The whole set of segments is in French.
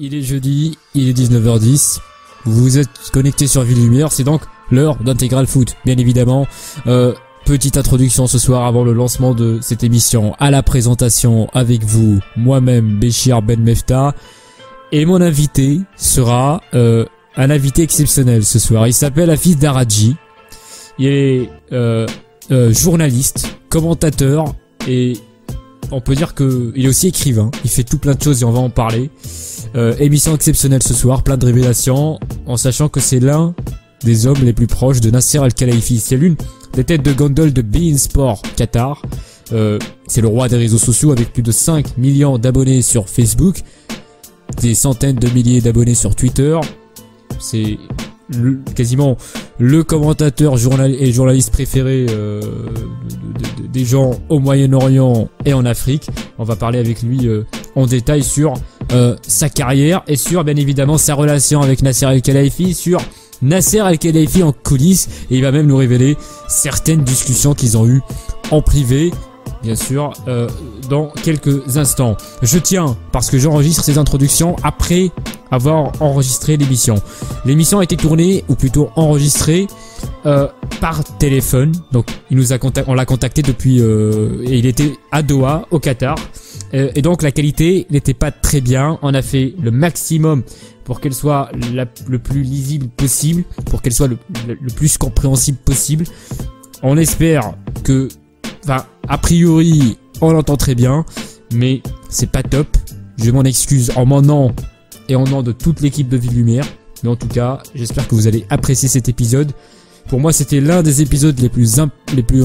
Il est jeudi, il est 19h10. Vous êtes connectés sur Ville Lumière, c'est donc l'heure d'Intégral Foot, bien évidemment. Petite introduction ce soir avant le lancement de cette émission. À la présentation avec vous, moi-même, Béchir Ben Mefta. Et mon invité sera un invité exceptionnel ce soir. Il s'appelle Hafid Daradji. Il est journaliste, commentateur et on peut dire que il est aussi écrivain. Il fait tout plein de choses et on va en parler. Émission exceptionnelle ce soir, plein de révélations, en sachant que c'est l'un des hommes les plus proches de Nasser Al-Khelaifi. C'est l'une des têtes de gondole de beIN Sport Qatar. C'est le roi des réseaux sociaux avec plus de 5 millions d'abonnés sur Facebook, des centaines de milliers d'abonnés sur Twitter. C'est quasiment le commentateur et journaliste préféré des gens au Moyen-Orient et en Afrique. On va parler avec lui en détail sur sa carrière et sur bien évidemment sa relation avec Nasser Al-Khelaifi, sur Nasser Al-Khelaifi en coulisses, et il va même nous révéler certaines discussions qu'ils ont eues en privé, bien sûr, dans quelques instants. Je tiens, parce que j'enregistre ces introductions après avoir enregistré l'émission. L'émission a été tournée, ou plutôt enregistrée, par téléphone. Donc, on l'a contacté depuis, et il était à Doha, au Qatar. Et donc, la qualité n'était pas très bien. On a fait le maximum pour qu'elle soit le plus lisible possible, pour qu'elle soit le plus compréhensible possible. On espère que, a priori, on l'entend très bien, mais c'est pas top. Je m'en excuse en mon nom et en nom de toute l'équipe de Ville Lumière. Mais en tout cas, j'espère que vous allez apprécier cet épisode. Pour moi, c'était l'un des épisodes les plus, on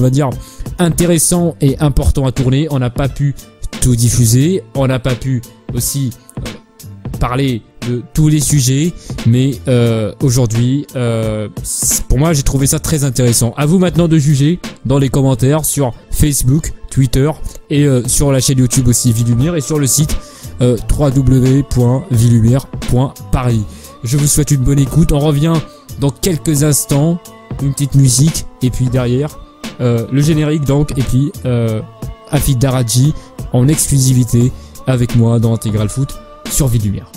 va dire, intéressants et importants à tourner. On n'a pas pu tout diffuser. On n'a pas pu aussi parler de tous les sujets. Mais aujourd'hui, pour moi, j'ai trouvé ça très intéressant. À vous maintenant de juger dans les commentaires sur Facebook, Twitter et sur la chaîne YouTube aussi Ville Lumière et sur le site www.villelumière.paris. Je vous souhaite une bonne écoute. On revient dans quelques instants. Une petite musique et puis derrière le générique donc, et puis Hafid Daradji en exclusivité avec moi dans Intégral Foot sur Ville Lumière.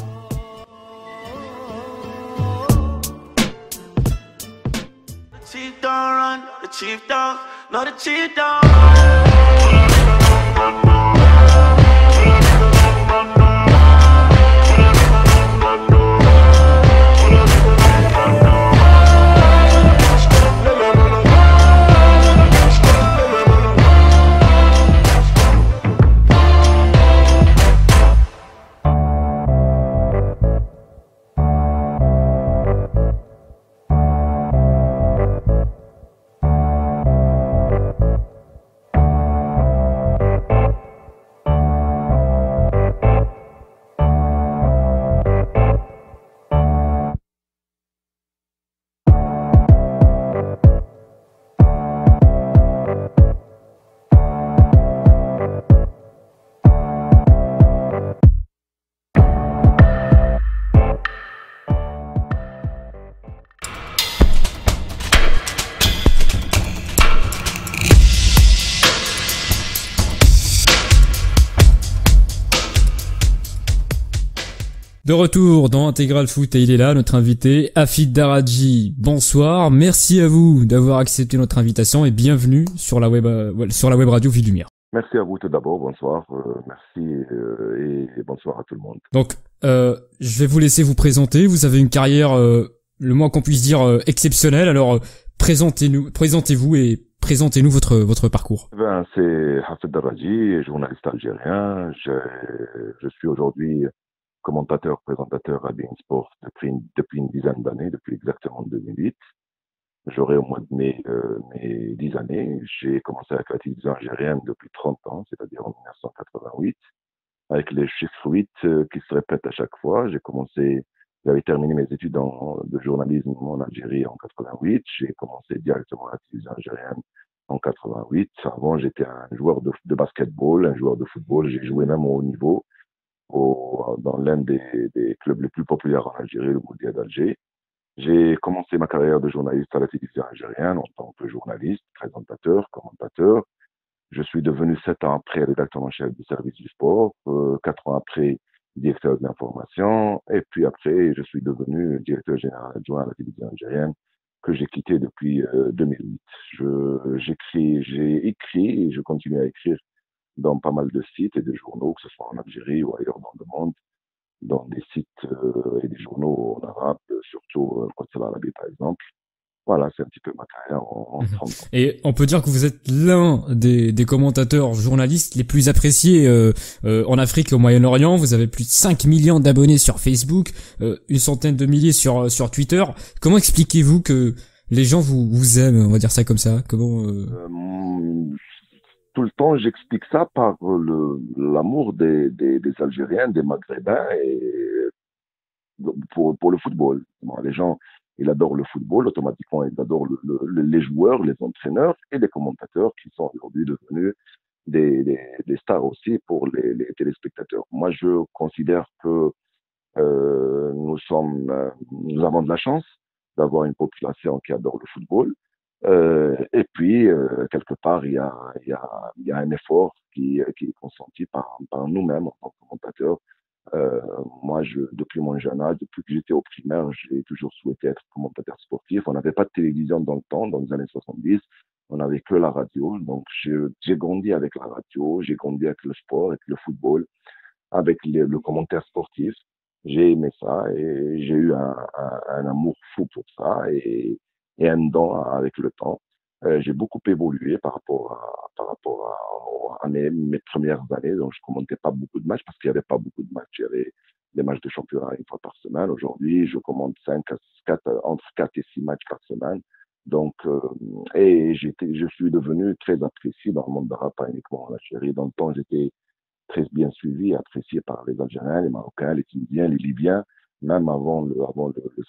De retour dans Intégral Foot et il est là, notre invité, Hafid Daradji. Bonsoir, merci à vous d'avoir accepté notre invitation et bienvenue sur la web radio Ville Lumière. Merci à vous tout d'abord, bonsoir, merci et bonsoir à tout le monde. Donc, je vais vous laisser vous présenter. Vous avez une carrière, le moins qu'on puisse dire, exceptionnelle. Alors, présentez-vous et présentez-nous votre parcours. C'est Hafid Daradji, journaliste algérien. Je suis aujourd'hui commentateur, présentateur à beIN Sport depuis une dizaine d'années, depuis exactement 2008. J'aurai au mois de mai mes 10 années. J'ai commencé avec la télévision algérienne depuis 30 ans, c'est-à-dire en 1988, avec les chiffres 8 qui se répètent à chaque fois. J'avais terminé mes études de journalisme en Algérie en 88. J'ai commencé directement à la télévision algérienne en 88. Avant, j'étais un joueur de basketball, un joueur de football. J'ai joué même au haut niveau dans l'un des clubs les plus populaires en Algérie, le Moudia d'Alger. J'ai commencé ma carrière de journaliste à la télévision algérienne en tant que journaliste, présentateur, commentateur. Je suis devenu 7 ans après rédacteur en chef du service du sport. 4 ans après, directeur de l'information. Et puis après, je suis devenu directeur général adjoint à la télévision algérienne que j'ai quitté depuis 2008. J'ai écrit et je continue à écrire dans pas mal de sites et de journaux, que ce soit en Algérie ou ailleurs dans le monde, dans des sites et des journaux en arabe, surtout Quds Al Arabi par exemple. Voilà, c'est un petit peu ma carrière en Mhm. 30 ans. Et on peut dire que vous êtes l'un des commentateurs journalistes les plus appréciés en Afrique et au Moyen-Orient. Vous avez plus de 5 millions d'abonnés sur Facebook, une centaine de milliers sur Twitter. Comment expliquez-vous que les gens vous aiment, on va dire ça comme ça? Comment Euh, Tout le temps, j'explique ça par l'amour des Algériens, des Maghrébins et pour le football. Bon, les gens, ils adorent le football, automatiquement, ils adorent les joueurs, les entraîneurs et les commentateurs qui sont aujourd'hui devenus des stars aussi pour les téléspectateurs. Moi, je considère que nous avons de la chance d'avoir une population qui adore le football. Et puis, quelque part, il y a un effort qui est consenti par nous-mêmes en tant que commentateurs. Euh, Moi, depuis mon jeune âge, depuis que j'étais au primaire, j'ai toujours souhaité être commentateur sportif. On n'avait pas de télévision dans le temps, dans les années 70. On n'avait que la radio. Donc, j'ai grandi avec la radio, j'ai grandi avec le sport, avec le football, avec le commentaire sportif. J'ai aimé ça et j'ai eu un amour fou pour ça et un don avec le temps. J'ai beaucoup évolué par rapport à mes premières années. Donc, je commentais pas beaucoup de matchs parce qu'il n'y avait pas beaucoup de matchs. Il y avait des matchs de championnat une fois par semaine. Aujourd'hui, je commande 4, entre 4 et 6 matchs par semaine. Donc, je suis devenu très apprécié dans le monde arabe, pas uniquement en Algérie. Dans le temps, j'étais très bien suivi, apprécié par les Algériens, les Marocains, les Tunisiens, les Libyens, même avant le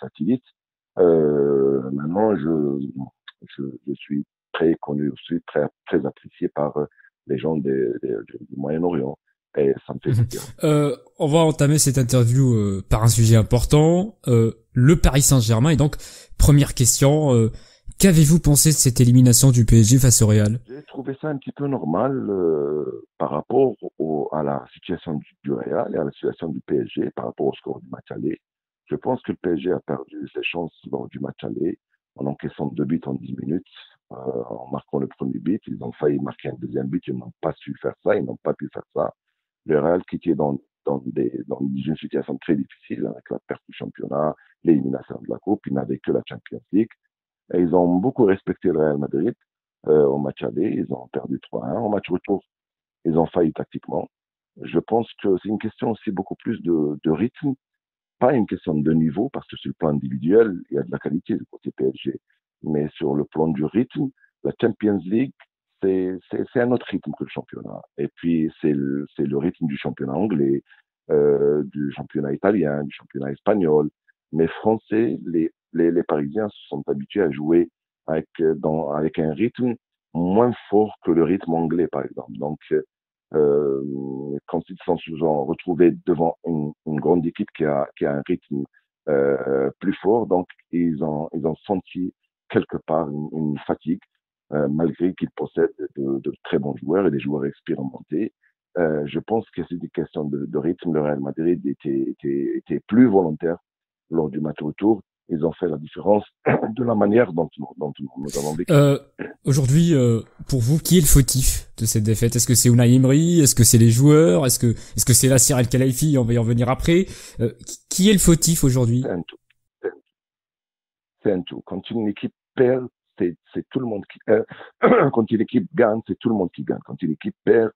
satellite. Maintenant, je suis très connu aussi, très apprécié par les gens du Moyen-Orient. Et ça me fait Mhm. plaisir. On va entamer cette interview par un sujet important, le Paris Saint-Germain. Et donc, première question, qu'avez-vous pensé de cette élimination du PSG face au Real? J'ai trouvé ça un petit peu normal par rapport à la situation du Real et à la situation du PSG par rapport au score du match aller. Je pense que le PSG a perdu ses chances lors du match aller en encaissant 2 buts en 10 minutes. En marquant le premier but, ils ont failli marquer un deuxième but, ils n'ont pas su faire ça, ils n'ont pas pu faire ça. Le Real qui était dans une situation très difficile avec la perte du championnat, l'élimination de la Coupe, ils n'avaient que la Champions League. Et ils ont beaucoup respecté le Real Madrid au match aller. Ils ont perdu 3-1. Au match retour, ils ont failli tactiquement. Je pense que c'est une question aussi beaucoup plus de rythme, pas une question de niveau, parce que sur le plan individuel, il y a de la qualité du côté PSG. Mais sur le plan du rythme, la Champions League, c'est un autre rythme que le championnat. Et puis, c'est le rythme du championnat anglais, du championnat italien, du championnat espagnol. Mais français, les Parisiens se sont habitués à jouer avec un rythme moins fort que le rythme anglais, par exemple. Donc, quand ils se sont retrouvés devant une grande équipe qui a un rythme plus fort, donc ils ont senti quelque part une fatigue, malgré qu'ils possèdent de très bons joueurs et des joueurs expérimentés. Je pense que c'est une question de rythme. Le Real Madrid était plus volontaire lors du match retour. Ils ont fait la différence de la manière dont nous avons vécu. Euh, Aujourd'hui, pour vous, qui est le fautif de cette défaite? Est-ce que c'est Unai Emery? Est-ce que c'est les joueurs? Est-ce que c'est Nasser El Khelaifi? On va y revenir après. Qui est le fautif aujourd'hui? C'est un tout. C'est un tout. Quand une équipe perd, c'est tout le monde qui quand une équipe gagne, c'est tout le monde qui gagne. Quand une équipe perd,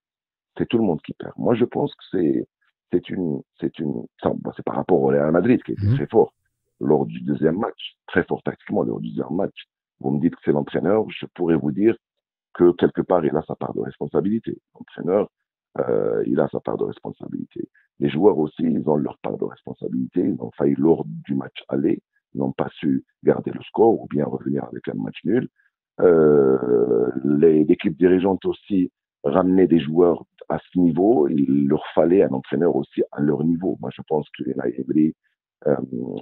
c'est tout le monde qui perd. Moi, je pense que c'est par rapport au Real Madrid qui était Mhm. très fort lors du deuxième match, très fort tactiquement lors du deuxième match. Vous me dites que c'est l'entraîneur, je pourrais vous dire que quelque part, il a sa part de responsabilité. L'entraîneur, il a sa part de responsabilité. Les joueurs aussi, ils ont leur part de responsabilité. Ils ont failli lors du match aller, ils n'ont pas su garder le score ou bien revenir avec un match nul. L'équipe dirigeante aussi ramenait des joueurs à ce niveau. Il leur fallait un entraîneur aussi à leur niveau. Moi, je pense que Emery, euh,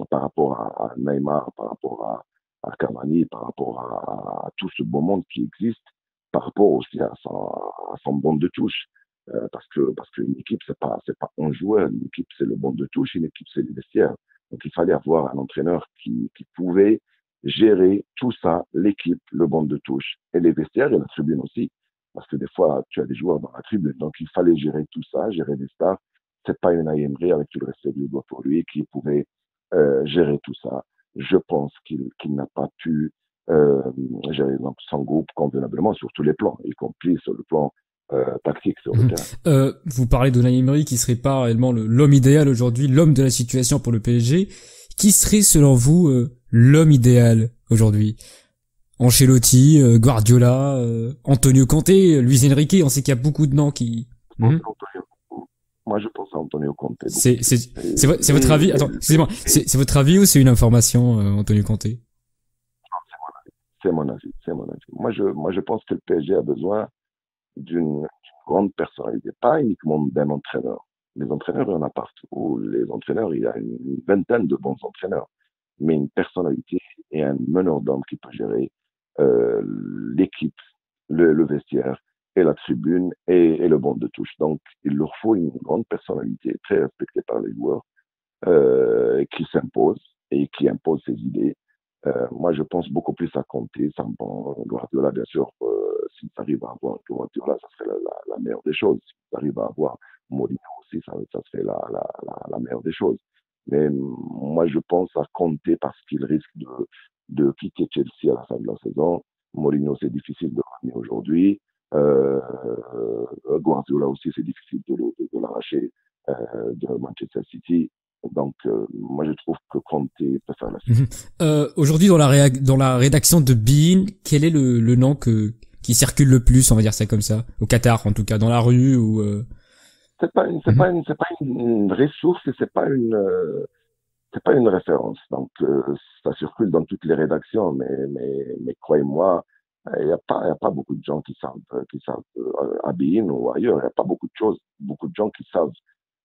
par rapport à Neymar, par rapport à Cavani, par rapport à tout ce beau monde qui existe, par rapport aussi à son bande de touche. Parce qu'une équipe, c'est pas un joueur, une équipe, c'est le banc de touche, une équipe, c'est les vestiaires. Donc, il fallait avoir un entraîneur qui pouvait gérer tout ça, l'équipe, le banc de touche et les vestiaires et la tribune aussi. Parce que des fois, tu as des joueurs dans la tribune. Donc, il fallait gérer tout ça, gérer les stars. C'est pas une Emery, avec tout le respect du doigt pour lui, qui pouvait gérer tout ça. Je pense qu'il n'a pas pu gérer son groupe convenablement sur tous les plans, y compris sur le plan tactique sur le terrain. Vous parlez de Emery qui serait pas réellement l'homme idéal aujourd'hui, l'homme de la situation pour le PSG. Qui serait selon vous l'homme idéal aujourd'hui? Ancelotti, Guardiola, Antonio Conte, Luis Enrique, on sait qu'il y a beaucoup de noms qui... Moi, je pense à Antonio Conte. C'est votre avis? Attends, excusez-moi. C'est votre avis ou c'est une information, Antonio Conte? C'est mon avis. Moi, je pense que le PSG a besoin d'une grande personnalité, pas uniquement d'un entraîneur. Les entraîneurs, il y en a partout. Les entraîneurs, il y a une vingtaine de bons entraîneurs. Mais une personnalité et un meneur d'hommes qui peut gérer l'équipe, le vestiaire et la tribune et le banc de touche. Donc, il leur faut une grande personnalité très respectée par les joueurs qui s'impose et qui impose ses idées. Moi, je pense beaucoup plus à Conte, Sampan, Guardiola, bien sûr. S'ils arrivent à avoir Guardiola, ça serait la meilleure des choses. S'ils arrivent à avoir Mourinho aussi, ça serait la meilleure des choses. Mais moi, je pense à Conte parce qu'il risque de quitter Chelsea à la fin de la saison. Mourinho, c'est difficile de ramener aujourd'hui. Guardiola aussi, c'est difficile de l'arracher de Manchester City. Donc, moi, je trouve que Conte peut faire la suite. Aujourd'hui, dans la rédaction de Bein, quel est le nom qui circule le plus, on va dire ça comme ça, au Qatar, en tout cas, dans la rue ou C'est pas une vraie source et c'est pas une référence. Donc, ça circule dans toutes les rédactions, mais croyez-moi, il y a pas beaucoup de gens qui savent à Bein ou ailleurs. Il y a pas beaucoup de gens qui savent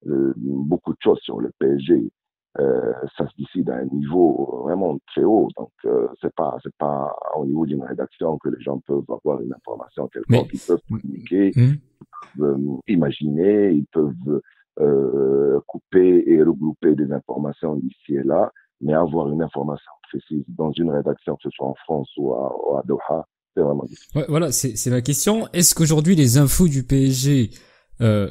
beaucoup de choses sur le PSG. Ça se décide à un niveau vraiment très haut. Donc, c'est pas au niveau d'une rédaction que les gens peuvent avoir une information quelconque. Ils peuvent communiquer, ils peuvent imaginer, ils peuvent couper et regrouper des informations d'ici et là, mais avoir une information précise dans une rédaction, que ce soit en France ou à Doha, c'est vraiment difficile. Ouais, voilà, c'est ma question. Est-ce qu'aujourd'hui les infos du PSG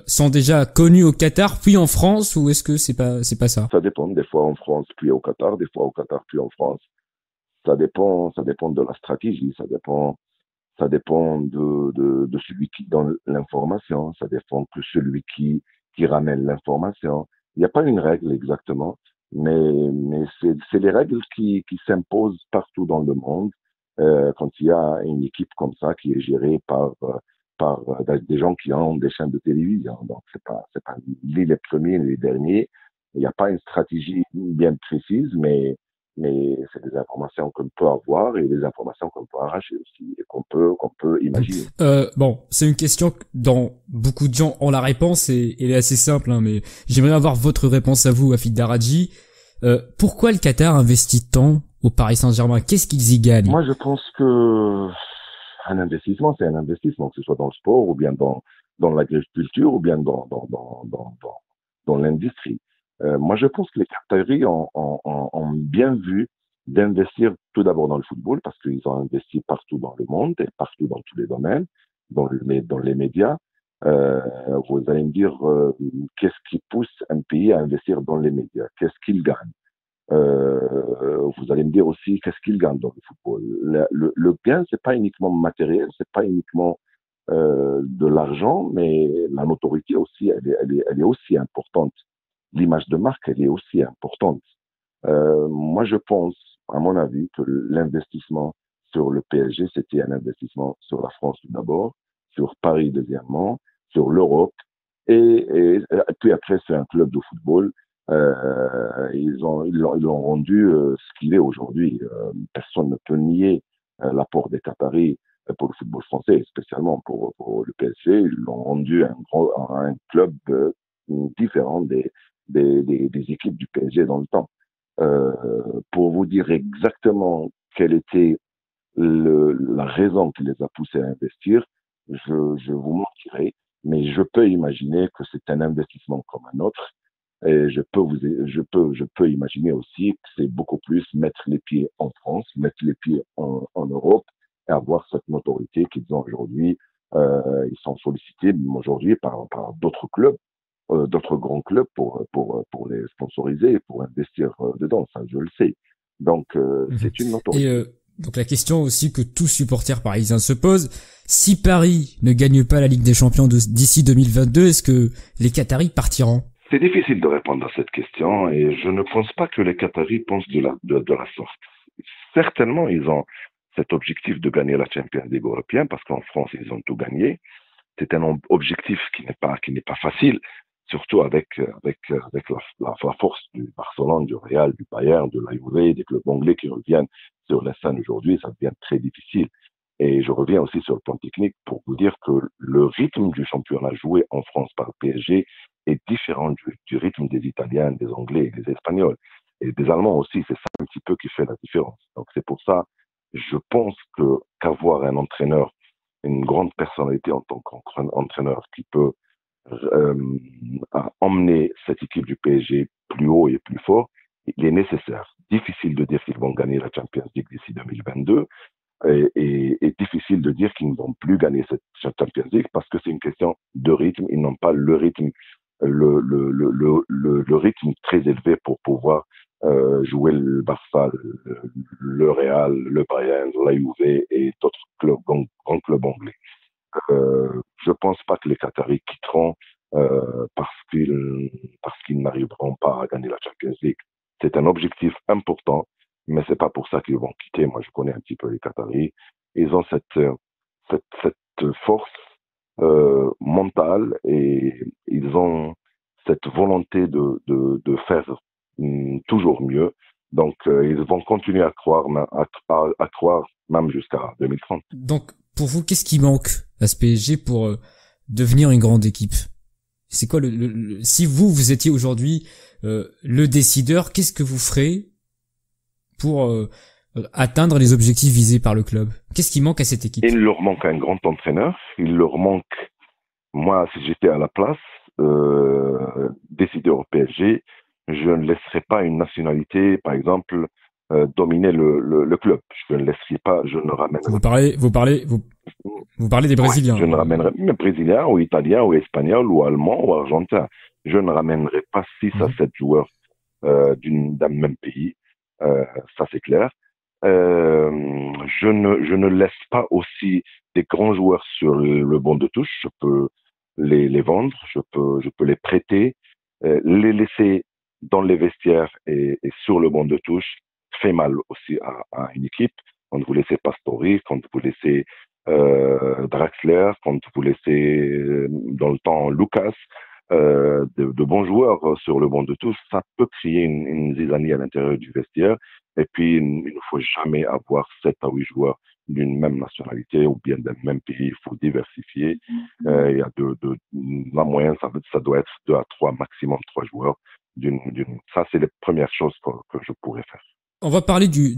sont déjà connues au Qatar puis en France, ou est-ce que c'est pas ça? Ça dépend, des fois en France puis au Qatar, des fois au Qatar puis en France. Ça dépend de la stratégie, ça dépend de celui qui donne l'information, ça dépend de celui qui ramène l'information. Il n'y a pas une règle exactement, mais c'est les règles qui s'imposent partout dans le monde quand il y a une équipe comme ça qui est gérée par des gens qui ont des chaînes de télévision. Donc, c'est pas ni les premiers ni les derniers. Il n'y a pas une stratégie bien précise, mais c'est des informations qu'on peut avoir et des informations qu'on peut arracher aussi et qu'on peut imaginer. Bon, c'est une question dont beaucoup de gens ont la réponse et elle est assez simple, hein, mais j'aimerais avoir votre réponse à vous, Afid Daraji. Pourquoi le Qatar investit tant au Paris Saint-Germain? Qu'est-ce qu'ils y gagnent? Moi, je pense que un investissement, c'est un investissement, que ce soit dans le sport ou bien dans l'agriculture ou bien dans l'industrie. Moi, je pense que les Qataris ont bien vu d'investir tout d'abord dans le football parce qu'ils ont investi partout dans le monde et partout dans tous les domaines, dans les médias. Vous allez me dire, qu'est-ce qui pousse un pays à investir dans les médias? Qu'est-ce qu'il gagne? Vous allez me dire aussi qu'est-ce qu'il gagne dans le football. Le gain, c'est pas uniquement matériel, c'est pas uniquement de l'argent, mais la notoriété aussi, elle est aussi importante. L'image de marque, elle est aussi importante. Moi, je pense, à mon avis, que l'investissement sur le PSG, c'était un investissement sur la France tout d'abord, sur Paris deuxièmement, sur l'Europe, et puis après, c'est un club de football. Ils l'ont rendu ce qu'il est aujourd'hui. Personne ne peut nier l'apport des Qataris pour le football français, spécialement pour le PSG. Ils l'ont rendu un club différent des équipes du PSG dans le temps. Pour vous dire exactement quelle était la raison qui les a poussés à investir, je vous mentirai. Mais je peux imaginer que c'est un investissement comme un autre. Et je peux imaginer aussi que c'est beaucoup plus mettre les pieds en France, mettre les pieds en Europe et avoir cette notoriété qu'ils ont aujourd'hui. Ils sont sollicités aujourd'hui par d'autres clubs, d'autres grands clubs pour les sponsoriser, pour investir dedans. Ça, je le sais. Donc, Mhm. c'est une Et notoriété. donc la question aussi que tout supporter parisien se pose, si Paris ne gagne pas la Ligue des Champions d'ici 2022, est-ce que les Qataris partiront? C'est difficile de répondre à cette question et je ne pense pas que les Qataris pensent de la sorte. Certainement, ils ont cet objectif de gagner la Champions League européenne parce qu'en France, ils ont tout gagné. C'est un objectif qui n'est pas facile, surtout avec la force du Barcelone, du Real, du Bayern, de la Juve, des clubs anglais qui reviennent sur la scène aujourd'hui, ça devient très difficile. Et je reviens aussi sur le plan technique pour vous dire que le rythme du championnat joué en France par le PSG est différent du rythme des Italiens, des Anglais et des Espagnols. Et des Allemands aussi, c'est ça un petit peu qui fait la différence. Donc c'est pour ça, je pense que qu'avoir un entraîneur, une grande personnalité en tant qu'entraîneur qui peut euh, emmener cette équipe du PSG plus haut et plus fort, il est nécessaire. Difficile de dire qu'ils vont gagner la Champions League d'ici 2022 et difficile de dire qu'ils ne vont plus gagner cette Champions League parce que c'est une question de rythme. Ils n'ont pas le rythme, le rythme très élevé pour pouvoir jouer le Barça, le Real, le Bayern, la Juve et d'autres clubs, grands clubs anglais. Je pense pas que les Qataris quitteront parce qu'ils n'arriveront pas à gagner la Champions League. C'est un objectif important, mais c'est pas pour ça qu'ils vont quitter. Moi, je connais un petit peu les Qataris. Ils ont cette force mentale et ils ont cette volonté de faire toujours mieux. Donc, ils vont continuer à croire, à croire même jusqu'à 2030. Donc pour vous, qu'est-ce qui manque à ce PSG pour devenir une grande équipe? C'est quoi si vous étiez aujourd'hui le décideur, qu'est-ce que vous ferez pour atteindre les objectifs visés par le club? Qu'est-ce qui manque à cette équipe? Il leur manque un grand entraîneur. Il leur manque, moi, si j'étais à la place, décideur au PSG, je ne laisserais pas une nationalité, par exemple, dominer le club. Je ne laisserai pas, je ne ramènerai Vous parlez des ouais, Brésiliens. je ne ramènerai même brésilien ou italien ou espagnol ou allemand ou argentin. Je ne ramènerai pas 6 à Mhm. 7 joueurs d'un même pays. Ça, c'est clair. Je ne laisse pas aussi des grands joueurs sur le banc de touche. Je peux les vendre, je peux les prêter, les laisser dans les vestiaires et sur le banc de touche fait mal aussi à une équipe. Quand vous laissez Pastori, quand vous laissez Draxler, quand vous laissez dans le temps Lucas, de bons joueurs sur le banc de touche, ça peut créer une zizanie à l'intérieur du vestiaire. Et puis, il ne faut jamais avoir 7 à 8 joueurs d'une même nationalité ou bien d'un même pays. Il faut diversifier. Il y a la moyenne, ça doit être 2 à 3, maximum 3 joueurs. Ça, c'est les premières choses que je pourrais faire. On va parler du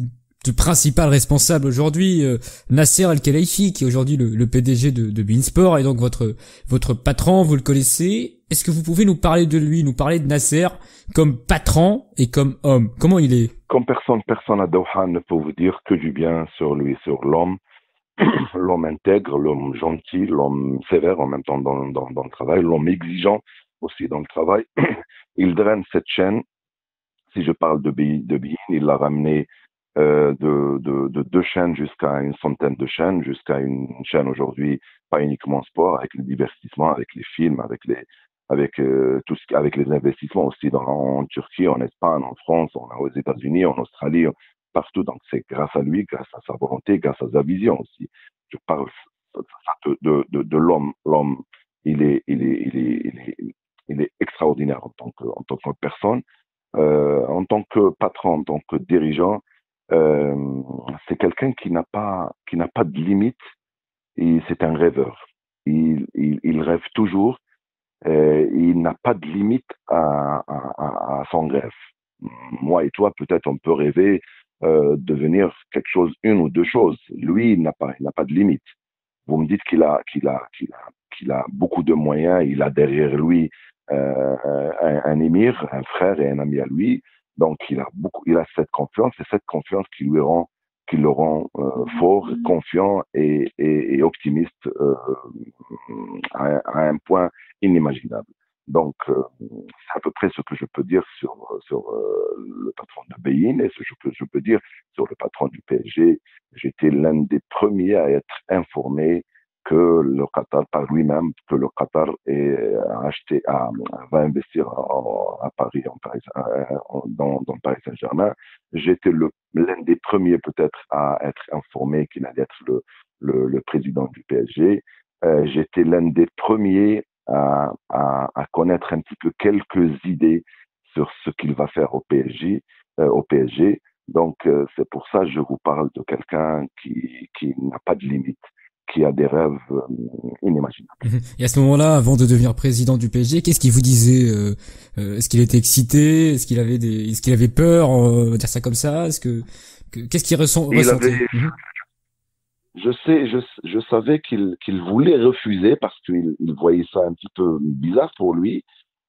principal responsable aujourd'hui, Nasser Al-Khelaifi, qui est aujourd'hui le PDG de beIN Sport, et donc votre patron, vous le connaissez. Est-ce que vous pouvez nous parler de lui, nous parler de Nasser comme patron et comme homme? Comment il est? Comme personne à Doha ne peut vous dire que du bien sur lui, sur l'homme, l'homme intègre, l'homme gentil, l'homme sévère en même temps dans le travail, l'homme exigeant aussi dans le travail. Il draine cette chaîne. Si je parle de Bein, il l'a ramené de 2 chaînes jusqu'à une centaine de chaînes, jusqu'à une chaîne aujourd'hui, pas uniquement sport, avec le divertissement, avec les films, avec les investissements aussi en Turquie, en Espagne, en France, aux États-Unis, en Australie, partout. Donc c'est grâce à lui, grâce à sa volonté, grâce à sa vision aussi. Je parle de l'homme. L'homme, il est extraordinaire en tant que personne. En tant que patron, en tant que dirigeant, euh, c'est quelqu'un qui n'a pas de limite et c'est un rêveur. Il rêve toujours. Il n'a pas de limite à son rêve. Moi et toi, peut-être on peut rêver devenir quelque chose, une ou deux choses. Lui, il n'a pas de limite. Vous me dites qu'il a beaucoup de moyens. Il a derrière lui un émir, un frère et un ami à lui. Donc, il a cette confiance, et cette confiance qui le rend fort, confiant et optimiste à un point inimaginable. Donc, c'est à peu près ce que je peux dire sur le patron de Bein et ce que je peux dire sur le patron du PSG. J'étais l'un des premiers à être informé que le Qatar, par lui-même, que le Qatar va investir à Paris, dans Paris Saint-Germain. J'étais l'un des premiers peut-être à être informé qu'il allait être le président du PSG. J'étais l'un des premiers à connaître un petit peu quelques idées sur ce qu'il va faire au PSG. Donc, c'est pour ça que je vous parle de quelqu'un qui n'a pas de limite, qui a des rêves inimaginables. Et à ce moment-là, avant de devenir président du PSG, qu'est-ce qu'il vous disait est-ce qu'il était excité? Est-ce qu'il avait peur? On va dire ça comme ça. Qu'est-ce qu'il ressentait? Je savais qu'il voulait refuser parce qu'il voyait ça un petit peu bizarre pour lui.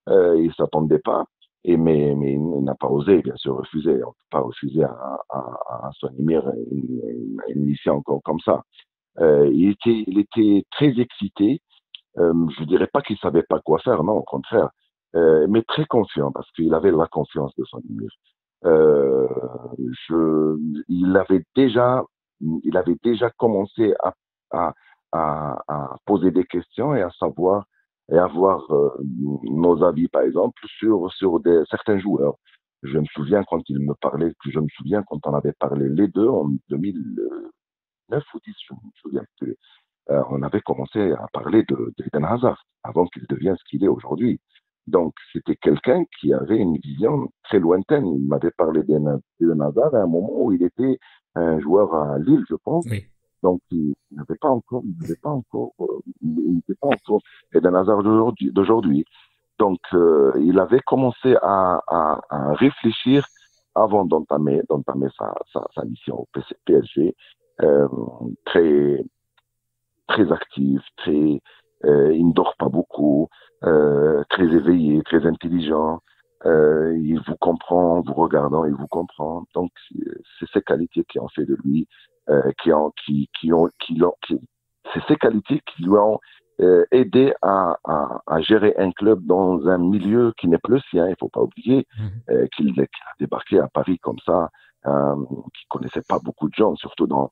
Il s'attendait pas. Mais il n'a pas osé, bien sûr, refuser. On ne peut pas refuser à son émir une mission encore comme ça. Il était très excité. Je dirais pas qu'il savait pas quoi faire, non, au contraire. Mais très confiant parce qu'il avait la confiance de son émir. Euh, je, il avait déjà commencé à, à poser des questions et à savoir et avoir nos avis, par exemple, sur certains joueurs. Je me souviens quand on avait parlé les deux en 2009 ou 10, je me souviens plus. On avait commencé à parler d'Eden Hazard avant qu'il devienne ce qu'il est aujourd'hui. Donc, c'était quelqu'un qui avait une vision très lointaine. Il m'avait parlé d'Eden Hazard à un moment où il était un joueur à Lille, je pense. Oui. Donc, il n'était pas encore Eden Hazard d'aujourd'hui. Donc, il avait commencé à réfléchir avant d'entamer sa mission au PSG. Euh, très, très actif, il ne dort pas beaucoup, très éveillé, très intelligent. Il vous comprend en vous regardant, il vous comprend. Donc, c'est ces qualités qui ont fait de lui, c'est ces qualités qui lui ont aidé à gérer un club dans un milieu qui n'est plus le sien. Il ne faut pas oublier qu'il a débarqué à Paris comme ça, qui connaissait pas beaucoup de gens, surtout dans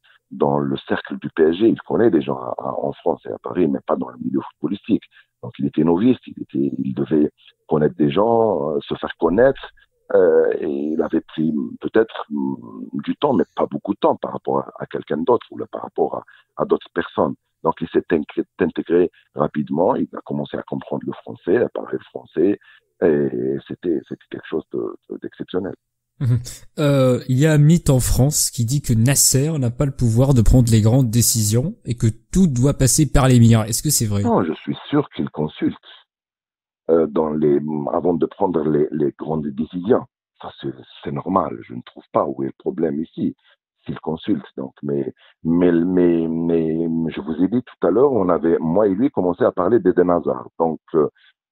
le cercle du PSG. Il connaît des gens en France et à Paris, mais pas dans le milieu footballistique. Donc il était novice, il devait connaître des gens, se faire connaître, et il avait pris peut-être du temps, mais pas beaucoup de temps par rapport à quelqu'un d'autre ou par rapport à d'autres personnes. Donc il s'est intégré rapidement, il a commencé à comprendre le français, à parler le français, et c'était quelque chose d'exceptionnel. Il y un mythe en France qui dit que Nasser n'a pas le pouvoir de prendre les grandes décisions et que tout doit passer par l'émir. Est-ce que c'est vrai? Non, je suis sûr qu'il consulte avant de prendre les grandes décisions. Ça, c'est normal. Je ne trouve pas où est le problème ici s'il consulte. Donc, mais, je vous ai dit tout à l'heure, moi et lui, commencé à parler d'Eden Hazard. Donc,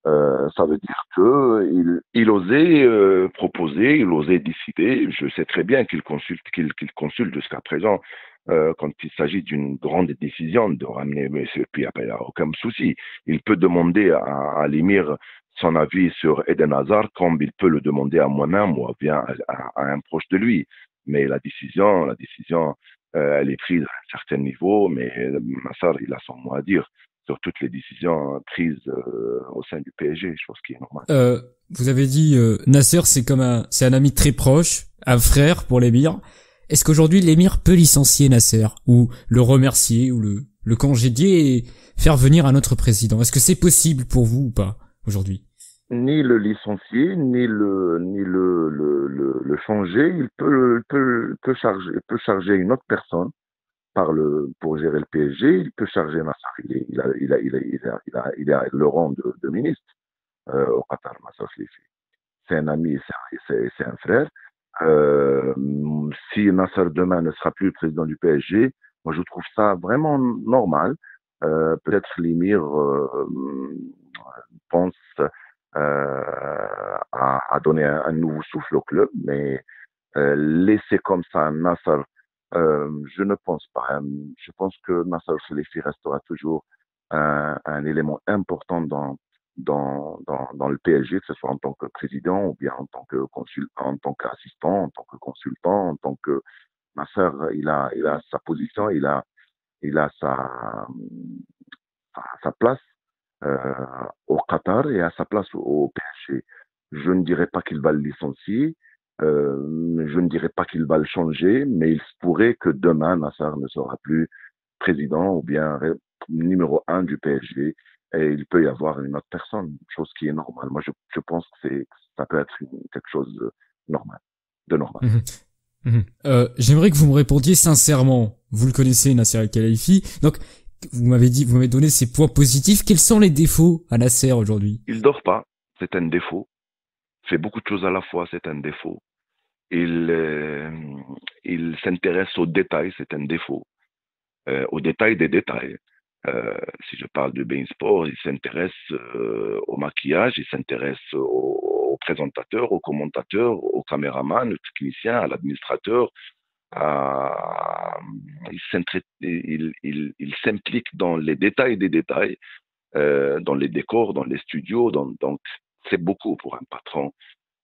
ça veut dire que il osait proposer, il osait décider. Je sais très bien qu'il consulte jusqu'à présent quand il s'agit d'une grande décision de ramener. Mais puis il n'y a aucun souci. Il peut demander à l'émir son avis sur Eden Hazard comme il peut le demander à moi-même ou bien à un proche de lui. Mais la décision, elle est prise à un certain niveau. Mais Nassar, il a son mot à dire sur toutes les décisions prises au sein du PSG, chose qui est normale. Vous avez dit Nasser, c'est un ami très proche, un frère pour l'émir. Est-ce qu'aujourd'hui l'émir peut licencier Nasser ou le remercier ou le congédier et faire venir un autre président? Est-ce que c'est possible pour vous ou pas aujourd'hui? Ni le licencier, le changer. Il peut charger une autre personne pour gérer le PSG. Il peut charger Nassar. Il a le rang de ministre au Qatar, Nassar Khelaifi. C'est un ami, c'est un frère. Euh, Si Nasser demain ne sera plus le président du PSG, moi je trouve ça vraiment normal Peut-être l'émir pense à donner un nouveau souffle au club, mais laisser comme ça Nasser, je ne pense pas. Je pense que Nasser Khelaïfi restera toujours un élément important dans le PSG, que ce soit en tant que président ou bien en tant que en tant qu'assistant, en tant que consultant, en tant que Nasser, il a sa position, il a sa place au Qatar et à sa place au PSG. Je ne dirais pas qu'il va le licencier, je ne dirais pas qu'il va le changer, mais il se pourrait que demain, Nasser ne sera plus président ou bien numéro un du PSG et il peut y avoir une autre personne, chose qui est normale. Moi, je pense que ça peut être quelque chose de normal, de normal. Mhm. Mhm. J'aimerais que vous me répondiez sincèrement. Vous le connaissez, Nasser Al-Khelaifi. Donc, vous m'avez donné ses points positifs. Quels sont les défauts à Nasser aujourd'hui? Il dort pas, c'est un défaut. Fait beaucoup de choses à la fois, c'est un défaut. Il, euh, il s'intéresse aux détails, c'est un défaut. Aux détails des détails. Si je parle de Bein Sport, il s'intéresse au maquillage, il s'intéresse aux présentateurs, aux commentateurs, aux caméramans, aux techniciens, à l'administrateur. À- il s'implique dans les détails des détails, dans les décors, dans les studios. Donc, c'est beaucoup pour un patron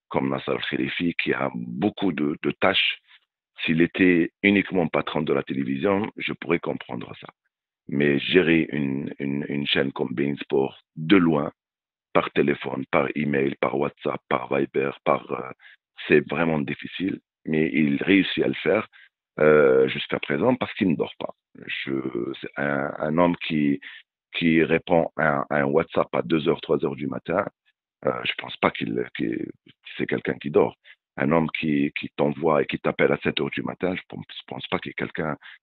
comme Nasser Khelaïfi qui a beaucoup de tâches. S'il était uniquement patron de la télévision, je pourrais comprendre ça. Mais gérer une chaîne comme Bein Sport de loin, par téléphone, par email, par WhatsApp, par Viber, c'est vraiment difficile. Mais il réussit à le faire jusqu'à présent parce qu'il ne dort pas. C'est un homme qui répond à un WhatsApp à 2 heures, 3 heures du matin. Je pense pas qu'il c'est quelqu'un qui dort. Un homme qui t'envoie et qui t'appelle à 7 heures du matin, je pense pas que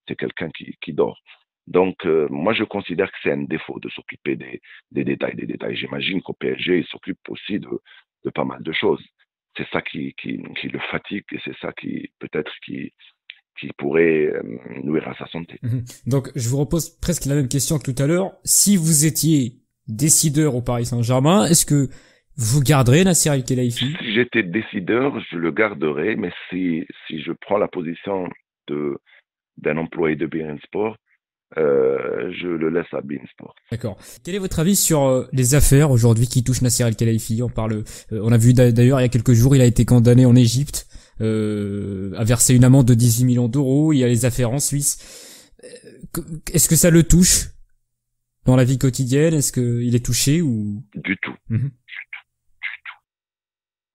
c'est quelqu'un qui dort. Donc, moi, je considère que c'est un défaut de s'occuper des détails, des détails. J'imagine qu'au PSG, il s'occupe aussi de pas mal de choses. C'est ça qui le fatigue et c'est ça peut-être, qui pourrait nuire à sa santé. Mhm. Donc, je vous repose presque la même question que tout à l'heure. Si vous étiez décideur au Paris Saint-Germain, est-ce que vous garderez Nasser Al-Khelaifi? Si j'étais décideur, je le garderais, mais si je prends la position de, d'un employé de Bein Sport, je le laisse à Bein Sport. D'accord. Quel est votre avis sur les affaires aujourd'hui qui touchent Nasser Al-Khelaifi? On a vu d'ailleurs il y a quelques jours, il a été condamné en Égypte, à verser une amende de 18 millions d'euros. Il y a les affaires en Suisse. Est-ce que ça le touche dans la vie quotidienne? Est-ce qu'il est touché ou? Du tout, Mhm.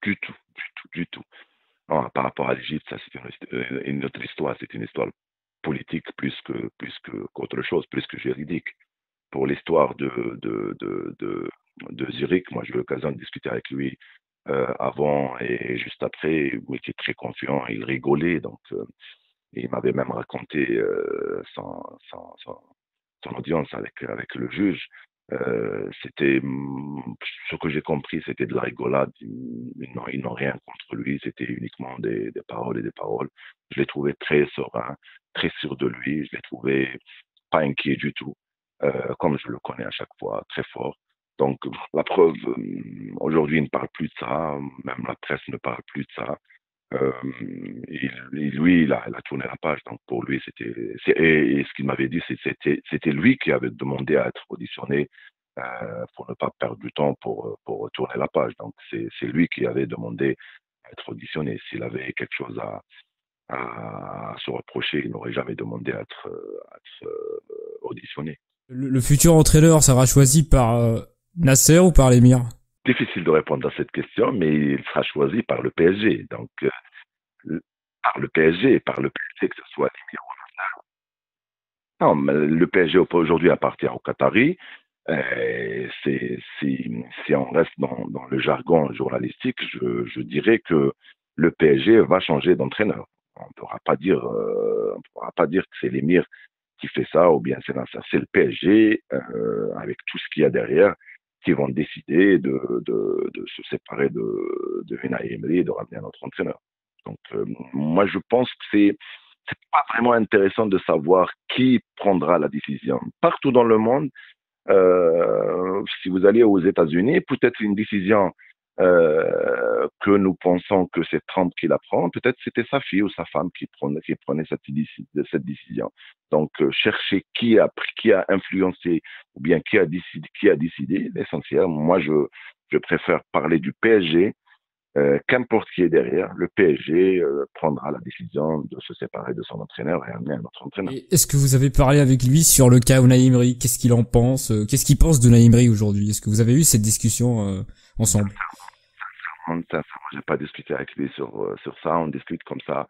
du tout, du tout, du tout. Non, par rapport à l'Égypte, ça c'est une autre histoire, c'est une histoire politique qu'autre chose, plus que juridique. Pour l'histoire de Zurich, moi j'ai eu l'occasion de discuter avec lui avant et juste après, où il était très confiant, il rigolait, donc il m'avait même raconté son audience avec le juge. C'était ce que j'ai compris, c'était de la rigolade. Ils n'ont rien contre lui, c'était uniquement des paroles et des paroles. Je l'ai trouvé très serein, très sûr de lui. Je l'ai trouvé pas inquiet du tout, comme je le connais à chaque fois, très fort. Donc la preuve, aujourd'hui, il ne parle plus de ça, même la presse ne parle plus de ça. Euh, lui, il a tourné la page. Donc pour lui, et ce qu'il m'avait dit, c'était lui qui avait demandé à être auditionné pour ne pas perdre du temps pour tourner la page. Donc c'est lui qui avait demandé à être auditionné. S'il avait quelque chose à se reprocher, il n'aurait jamais demandé à être auditionné. Le futur entraîneur sera choisi par Nasser ou par l'émir? Difficile de répondre à cette question, mais il sera choisi par le PSG. Donc par le PSG, par le PSG, que ce soit l'émir. Non, mais le PSG aujourd'hui appartient aux Qataris. Si on reste dans le jargon journalistique, je dirais que le PSG va changer d'entraîneur. On ne pourra pas dire, on pourra pas dire que c'est l'émir qui fait ça ou bien c'est Nasser. C'est le PSG avec tout ce qu'il y a derrière qui vont décider de se séparer de Unai Emery et de ramener un autre entraîneur. Donc moi je pense que c'est pas vraiment intéressant de savoir qui prendra la décision. Partout dans le monde, si vous allez aux États-Unis, peut-être une décision que nous pensons que c'est Trump qui la prend, peut-être c'était sa fille ou sa femme qui prenait cette décision. Donc, chercher qui a influencé ou bien qui a décidé, l'essentiel. Moi, je préfère parler du PSG. Qu'importe qui est derrière, le PSG prendra la décision de se séparer de son entraîneur et amener un autre entraîneur. Et est-ce que vous avez parlé avec lui sur le cas Unai Emery? Qu'est-ce qu'il en pense? Qu'est-ce qu'il pense de Unai Emery aujourd'hui? Est-ce que vous avez eu cette discussion ensemble? Sincèrement, j'ai pas discuté avec lui sur ça. On discute comme ça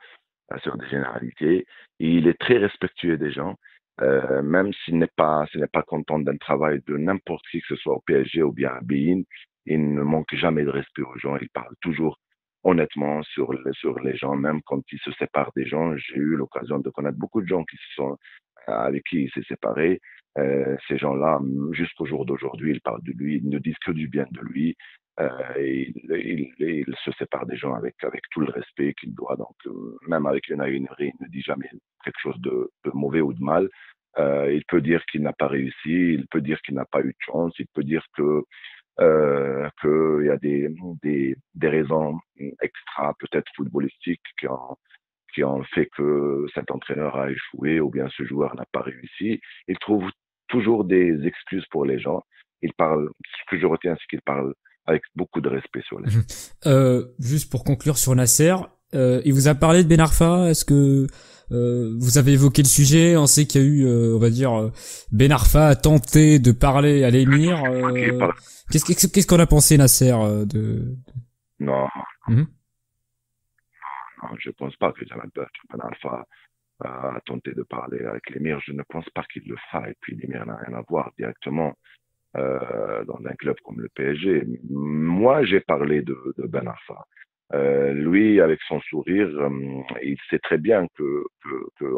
sur des généralités. Et il est très respectueux des gens, même s'il n'est pas content d'un travail de n'importe qui, que ce soit au PSG ou bien à Bein. Il ne manque jamais de respect aux gens. Il parle toujours honnêtement sur les gens, même quand il se sépare des gens. J'ai eu l'occasion de connaître beaucoup de gens avec qui il s'est séparé. Ces gens-là, jusqu'au jour d'aujourd'hui, ils parlent de lui, ils ne disent que du bien de lui. Il se sépare des gens avec tout le respect qu'il doit. Donc, même avec une Emery, il ne dit jamais quelque chose de mauvais ou de mal. Il peut dire qu'il n'a pas réussi, il peut dire qu'il n'a pas eu de chance, il peut dire qu'il y a des raisons extra, peut-être footballistiques, qui ont fait que cet entraîneur a échoué ou bien ce joueur n'a pas réussi. Il trouve toujours des excuses pour les gens. Il parle, ce que je retiens, c'est qu'il parle avec beaucoup de respect sur les gens. Juste pour conclure sur Nasser, il vous a parlé de Ben Arfa. Est-ce que vous avez évoqué le sujet? On sait qu'il y a eu, on va dire, Ben Arfa a tenté de parler à l'émir. Qu'est-ce qu'on a pensé, Nasser, de... Non, Mhm. non, je pense pas que Ben Alpha a tenté de parler avec l'émir. Je ne pense pas qu'il le fera. Et puis l'émir n'a rien à voir directement dans un club comme le PSG. Moi, j'ai parlé de Ben Arfa. Lui, avec son sourire, il sait très bien que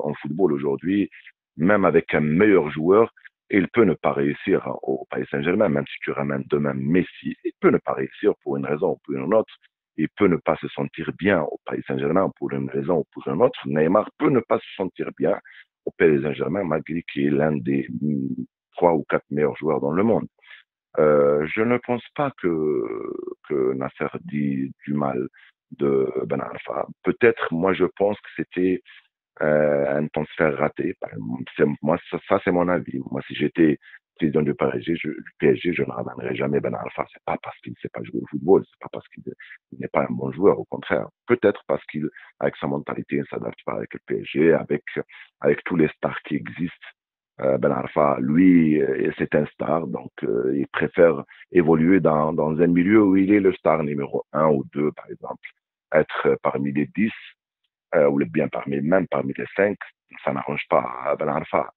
en football aujourd'hui, même avec un meilleur joueur, il peut ne pas réussir au Paris Saint-Germain, même si tu ramènes demain Messi, il peut ne pas réussir pour une raison ou pour une autre. Il peut ne pas se sentir bien au Paris Saint-Germain pour une raison ou pour une autre. Neymar peut ne pas se sentir bien au Paris Saint-Germain, malgré qu'il est l'un des trois ou quatre meilleurs joueurs dans le monde. Je ne pense pas que Nasser dit du mal de Ben Arfa. Peut-être, moi, je pense que c'était un transfert raté. Moi, ça c'est mon avis. Moi, si j'étais président du PSG, je ne ramènerais jamais Ben Arfa. C'est pas parce qu'il ne sait pas jouer au football, c'est pas parce qu'il n'est pas un bon joueur, au contraire. Peut-être parce qu'il, avec sa mentalité, il ne s'adapte pas avec le PSG, avec tous les stars qui existent. Ben Arfa, lui, c'est un star, donc il préfère évoluer dans un milieu où il est le star numéro un ou deux, par exemple. Être parmi les 10 ou bien même parmi les 5, ça n'arrange pas Ben Arfa.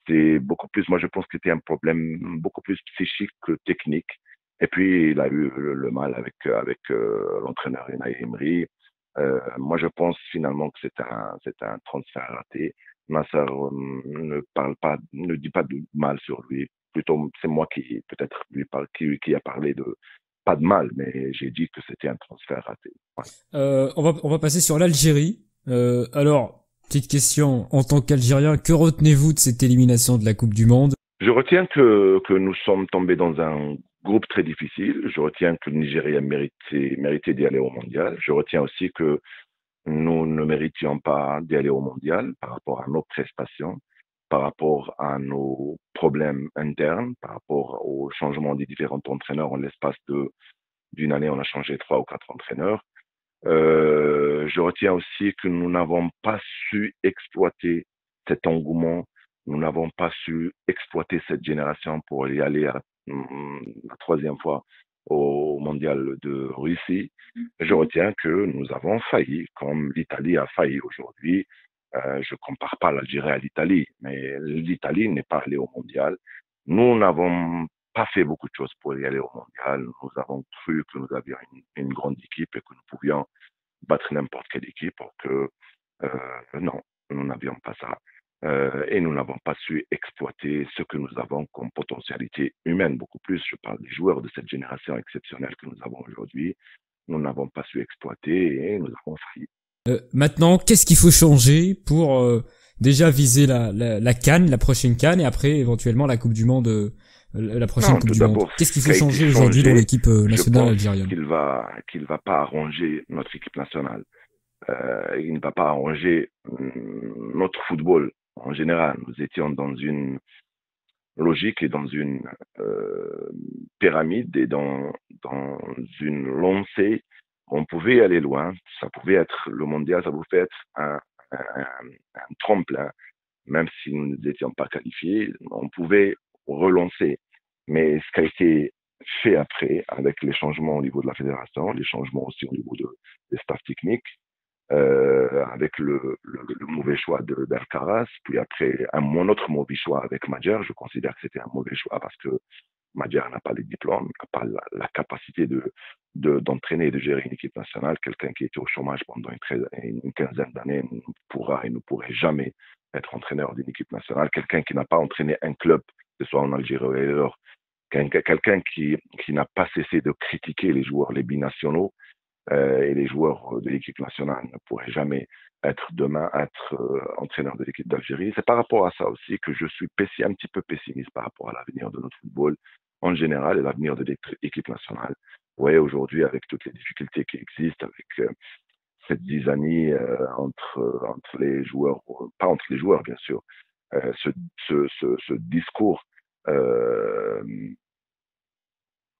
C'est beaucoup plus, moi je pense que c'était un problème beaucoup plus psychique que technique. Et puis il a eu le mal avec l'entraîneur Unai Emery. Moi je pense finalement que c'est un transfert raté. Nasser ne parle pas, ne dit pas de mal sur lui. Plutôt, c'est moi qui peut-être lui parle, qui a parlé de pas de mal, mais j'ai dit que c'était un transfert raté. Ouais. On va passer sur l'Algérie. Alors, petite question, en tant qu'Algérien, que retenez-vous de cette élimination de la Coupe du Monde? Je retiens que nous sommes tombés dans un groupe très difficile. Je retiens que le Nigeria méritait d'y aller au mondial. Je retiens aussi que nous ne méritions pas d'y aller au mondial par rapport à nos prestations, par rapport à nos problèmes internes, par rapport au changement des différents entraîneurs. En l'espace d'une année, on a changé trois ou quatre entraîneurs. Je retiens aussi que nous n'avons pas su exploiter cet engouement, nous n'avons pas su exploiter cette génération pour y aller à la troisième fois au mondial de Russie. Je retiens que nous avons failli, comme l'Italie a failli aujourd'hui. Je compare pas l'Algérie à l'Italie, mais l'Italie n'est pas allée au mondial. Nous n'avons pas fait beaucoup de choses pour y aller au mondial. Nous avons cru que nous avions une grande équipe et que nous pouvions battre n'importe quelle équipe, pour que non, nous n'avions pas ça. Et nous n'avons pas su exploiter ce que nous avons comme potentialité humaine, beaucoup plus. Je parle des joueurs de cette génération exceptionnelle que nous avons aujourd'hui. Nous n'avons pas su exploiter et nous avons failli. Maintenant, qu'est-ce qu'il faut changer pour déjà viser la CAN, la prochaine CAN, et après éventuellement la Coupe du Monde, la prochaine Non, Coupe tout du Monde. d'abord, Qu'est-ce qu'il ce qui faut a été changer aujourd'hui dans changé, l'équipe je nationale pense algérienne? qu'il va pas arranger notre équipe nationale. Il ne va pas arranger notre football en général. Nous étions dans une logique et dans une pyramide et dans une lancée. On pouvait aller loin. Ça pouvait être le mondial, ça pouvait être un tremplin. Même si nous n'étions pas qualifiés, on pouvait relancer. Mais ce qui a été fait après, avec les changements au niveau de la fédération, les changements aussi au niveau des staffs techniques, avec le mauvais choix d'Alcaraz, puis après mon autre mauvais choix avec Madjer, je considère que c'était un mauvais choix parce que Madjer n'a pas les diplômes, n'a pas la capacité d'entraîner et de gérer une équipe nationale. Quelqu'un qui était au chômage pendant une quinzaine d'années ne pourrait jamais être entraîneur d'une équipe nationale. Quelqu'un qui n'a pas entraîné un club, que ce soit en Algérie ou ailleurs, quelqu'un qui n'a pas cessé de critiquer les joueurs, les binationaux, et les joueurs de l'équipe nationale ne pourraient jamais être entraîneur de l'équipe d'Algérie. C'est par rapport à ça aussi que je suis un petit peu pessimiste par rapport à l'avenir de notre football en général et l'avenir de l'équipe nationale. Oui, aujourd'hui, avec toutes les difficultés qui existent, avec cette zizanie entre les joueurs, pas entre les joueurs bien sûr, euh, ce, ce discours euh,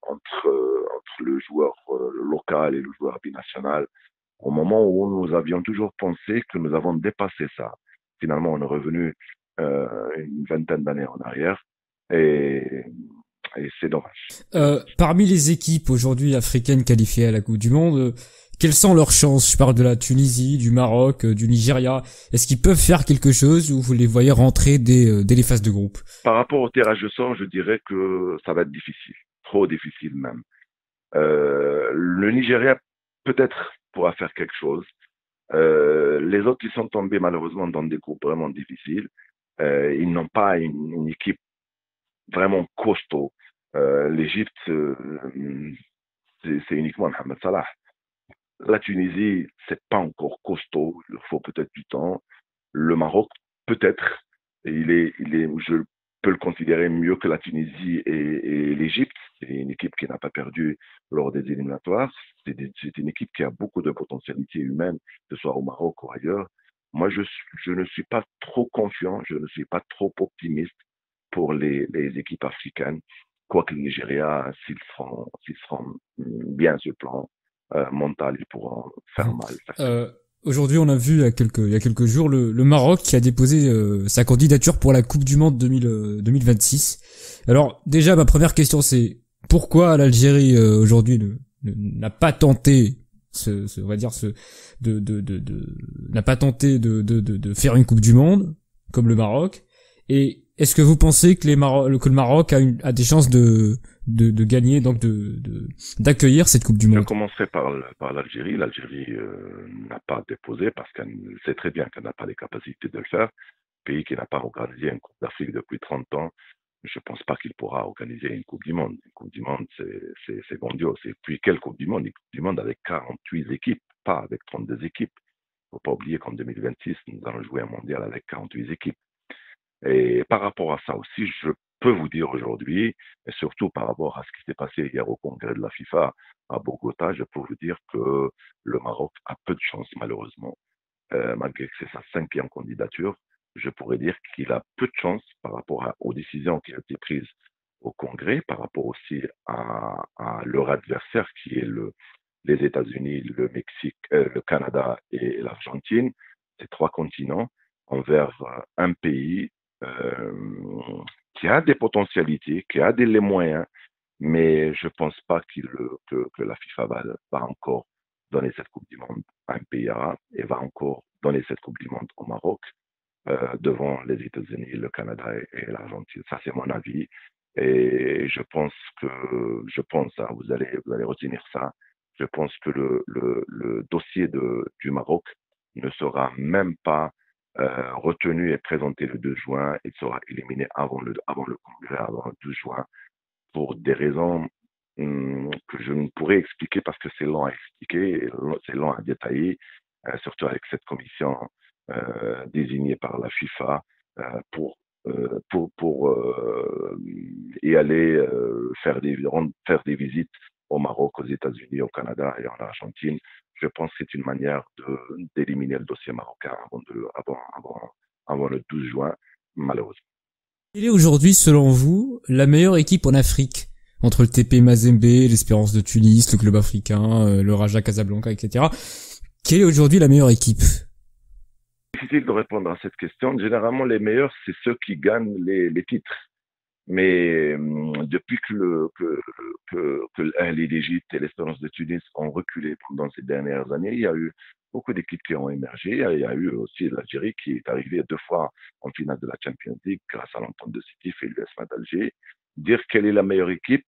entre le joueur local et le joueur binational, au moment où nous avions toujours pensé que nous avons dépassé ça. Finalement, on est revenu une vingtaine d'années en arrière et, et c'est dommage. C'est dommage. Parmi les équipes aujourd'hui africaines qualifiées à la Coupe du Monde, quelles sont leurs chances? Je parle de la Tunisie, du Maroc, du Nigeria. Est-ce qu'ils peuvent faire quelque chose ou vous les voyez rentrer dès les phases de groupe? Par rapport au tirage de sort, je dirais que ça va être difficile, trop difficile même. Le Nigeria peut-être pourra faire quelque chose. Les autres qui sont tombés malheureusement dans des groupes vraiment difficiles, ils n'ont pas une équipe vraiment costaud. L'Égypte, c'est uniquement Mohamed Salah. La Tunisie, c'est pas encore costaud. Il leur faut peut-être du temps. Le Maroc, peut-être. Je peux le considérer mieux que la Tunisie et l'Égypte. C'est une équipe qui n'a pas perdu lors des éliminatoires. C'est une équipe qui a beaucoup de potentialité humaine, que ce soit au Maroc ou ailleurs. Moi, je ne suis pas trop confiant, je ne suis pas trop optimiste pour les équipes africaines. Quoique le Nigeria, s'ils seront bien sur le plan mental, ils pourront faire mal facilement. Euh, Aujourd'hui, on a vu il y a quelques jours le Maroc qui a déposé sa candidature pour la Coupe du Monde 2026. Alors déjà, ma première question c'est pourquoi l'Algérie aujourd'hui n'a pas tenté on va dire n'a pas tenté de faire une Coupe du Monde comme le Maroc. Et est-ce que vous pensez que que le Maroc a des chances de gagner, donc d'accueillir cette Coupe du Je Monde? commencerai par l'Algérie. L'Algérie n'a pas déposé parce qu'elle sait très bien qu'elle n'a pas les capacités de le faire. Pays qui n'a pas organisé une Coupe d'Afrique depuis 30 ans, je ne pense pas qu'il pourra organiser une Coupe du Monde. Une Coupe du Monde, c'est grandiose. Et puis, quelle Coupe du Monde? Une Coupe du Monde avec 48 équipes, pas avec 32 équipes. Il ne faut pas oublier qu'en 2026, nous allons jouer un mondial avec 48 équipes. Et par rapport à ça aussi, je peux vous dire aujourd'hui, et surtout par rapport à ce qui s'est passé hier au congrès de la FIFA à Bogota, je peux vous dire que le Maroc a peu de chance, malheureusement. Malgré que c'est sa cinquième candidature, je pourrais dire qu'il a peu de chance par rapport aux décisions qui ont été prises au congrès, par rapport aussi à leur adversaire qui est les États-Unis, le Mexique, le Canada et l'Argentine, ces trois continents, envers un pays euh, qui a des potentialités, qui a les moyens, mais je ne pense pas que la FIFA va encore donner cette Coupe du Monde à un pays arabe et va encore donner cette Coupe du Monde au Maroc devant les États-Unis, le Canada et l'Argentine. Ça, c'est mon avis. Et je pense, hein, vous allez retenir ça. Je pense que le dossier du Maroc ne sera même pas retenu et présenté le 2 juin. Il sera éliminé avant le congrès, avant le 12 juin, pour des raisons que je ne pourrais expliquer parce que c'est lent à expliquer, c'est lent à détailler. surtout avec cette commission désignée par la FIFA pour y aller faire des visites au Maroc, aux États-Unis, au Canada et en Argentine. Je pense que c'est une manière d'éliminer le dossier marocain avant le 12 juin, malheureusement. Quelle est aujourd'hui, selon vous, la meilleure équipe en Afrique? Entre le TP Mazembe, l'Espérance de Tunis, le Club africain, le Raja Casablanca, etc. Quelle est aujourd'hui la meilleure équipe? Difficile de répondre à cette question. Généralement, les meilleurs, c'est ceux qui gagnent les titres. Mais depuis que l'Ahli d'Égypte et l'Espérance de Tunis ont reculé pendant ces dernières années, il y a eu beaucoup d'équipes qui ont émergé. Il y a eu aussi l'Algérie qui est arrivée 2 fois en finale de la Champions League grâce à l'entente de Sétif et l'USMA d'Alger. Dire quelle est la meilleure équipe,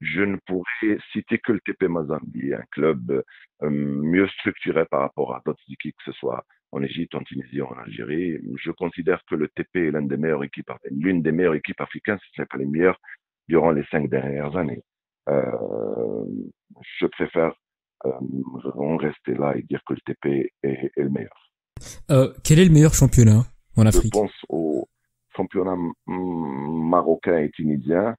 je ne pourrais citer que le TP Mazembe, un club mieux structuré par rapport à d'autres équipes, que ce soit en Égypte, en Tunisie, en Algérie. Je considère que le TP est l'une des meilleures équipes africaines, si ce n'est pas les meilleures, durant les 5 dernières années. Euh, je préfère en rester là et dire que le TP est le meilleur. Quel est le meilleur championnat en Je Afrique? pense au championnat marocain et tunisien.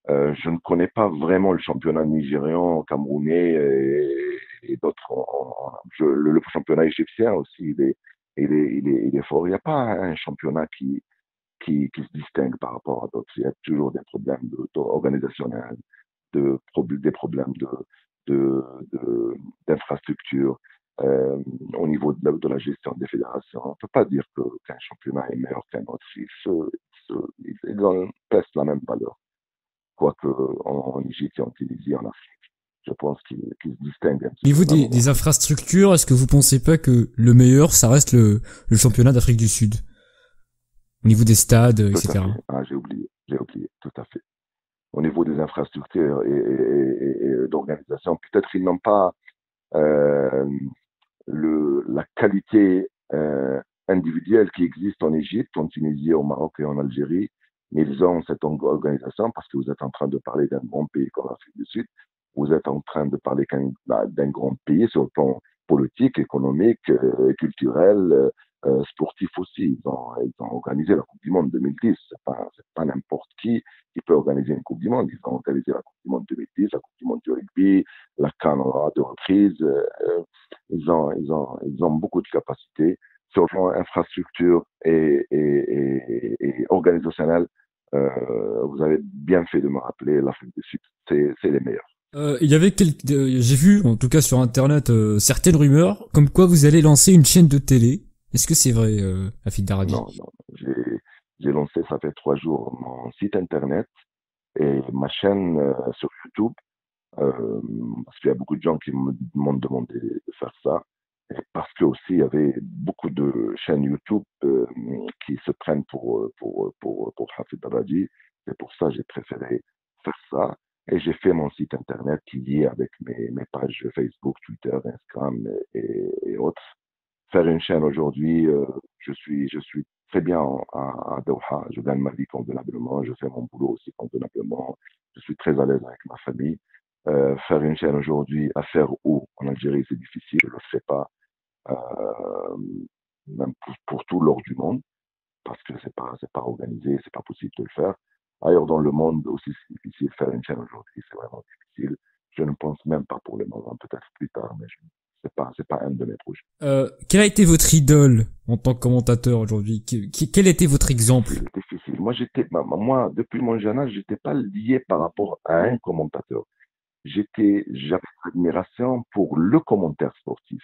Je ne connais pas vraiment le championnat nigérian, camerounais et d'autres. Le championnat égyptien aussi, il est fort. Il n'y a pas un championnat qui se distingue par rapport à d'autres. Il y a toujours des problèmes organisationnels, des problèmes de, d'infrastructure au niveau de la gestion des fédérations. On ne peut pas dire qu'un championnat est meilleur qu'un autre. Ils ont presque la même valeur, quoique en Égypte, en Tunisie, en Afrique. Je pense qu'ils se distinguent un Au petit peu niveau d'un moment des à l'autre. infrastructures, est-ce que vous pensez pas que le meilleur, ça reste le championnat d'Afrique du Sud? Au niveau des stades, Tout à fait. etc. Ah, j'ai oublié, tout à fait. Au niveau des infrastructures et d'organisation, peut-être qu'ils n'ont pas euh, la qualité individuelle qui existe en Égypte, en Tunisie, au Maroc et en Algérie, mais ils ont cette organisation parce que vous êtes en train de parler d'un grand pays comme l'Afrique du Sud, vous êtes en train de parler d'un grand pays sur le plan politique, économique, culturel, sportif aussi. Ils ont organisé la Coupe du Monde 2010. C'est pas n'importe qui peut organiser une Coupe du Monde. Ils ont organisé la Coupe du Monde 2010, la Coupe du Monde du rugby, la CAN à 2 reprises. Ils ont beaucoup de capacités sur le plan infrastructure et organisationnel. Vous avez bien fait de me rappeler l'Afrique du Sud, c'est les meilleurs. Il y avait j'ai vu, en tout cas sur internet, certaines rumeurs, comme quoi vous allez lancer une chaîne de télé. Est-ce que c'est vrai, Afid Darabi? Non, non, j'ai lancé, ça fait 3 jours, mon site internet et ma chaîne sur YouTube, parce qu'il y a beaucoup de gens qui m'ont demandé de faire ça. Et parce que aussi, il y avait beaucoup de chaînes YouTube qui se prennent pour Hafid Daradi. C'est pour ça que j'ai préféré faire ça. Et j'ai fait mon site internet qui est avec mes pages Facebook, Twitter, Instagram et autres. Faire une chaîne aujourd'hui, je suis très bien à Doha. Je gagne ma vie convenablement. Je fais mon boulot aussi convenablement. Je suis très à l'aise avec ma famille. Faire une chaîne aujourd'hui à faire où en Algérie, c'est difficile. Je ne le fais pas, euh, même pour tout l'or du monde, parce que c'est pas organisé, c'est pas possible de le faire. Ailleurs dans le monde aussi, c'est difficile. Faire une chaîne aujourd'hui, c'est vraiment difficile. Je ne pense même pas pour le moment, peut-être plus tard, mais c'est pas un de mes projets. Quelle a été votre idole en tant que commentateur aujourd'hui? Quel était votre exemple? Difficile, difficile. Moi, depuis mon jeune âge, j'étais pas lié par rapport à un commentateur. J'avais admiration pour le commentaire sportif.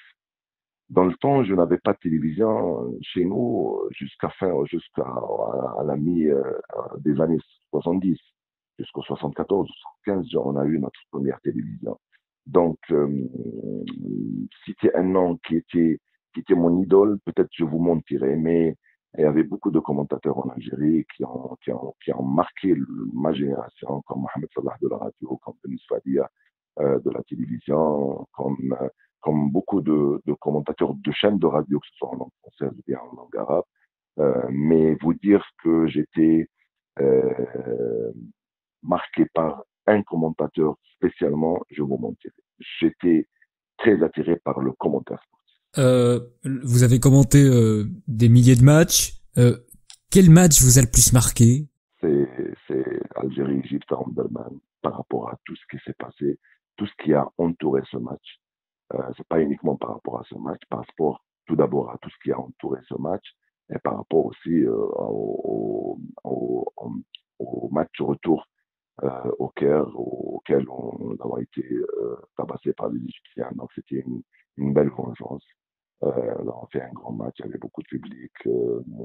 Dans le temps, je n'avais pas de télévision chez nous jusqu'à à la mi des années 70, jusqu'au 74, 75, on a eu notre première télévision. Donc, citer un nom qui était mon idole, peut-être je vous mentirais, mais il y avait beaucoup de commentateurs en Algérie qui ont marqué ma génération, comme Mohamed Salah de la radio, comme Denis Fadia de la télévision, comme beaucoup de commentateurs de chaînes de radio, que ce soit en langue française ou bien en langue arabe. Mais vous dire que j'étais euh, marqué par un commentateur spécialement, je vous mentirais. J'étais très attiré par le commentaire sportif. Vous avez commenté des milliers de matchs. Quel match vous a le plus marqué? C'est Algérie-Égypte à Omdurman par rapport à tout ce qui s'est passé, tout ce qui a entouré ce match. C'est pas uniquement par rapport à ce match, par rapport tout d'abord à tout ce qui a entouré ce match et par rapport aussi au match retour au Caire auquel on a été tabassé par les Égyptiens. Donc c'était une belle vengeance. Là, on fait un grand match, il y avait beaucoup de public,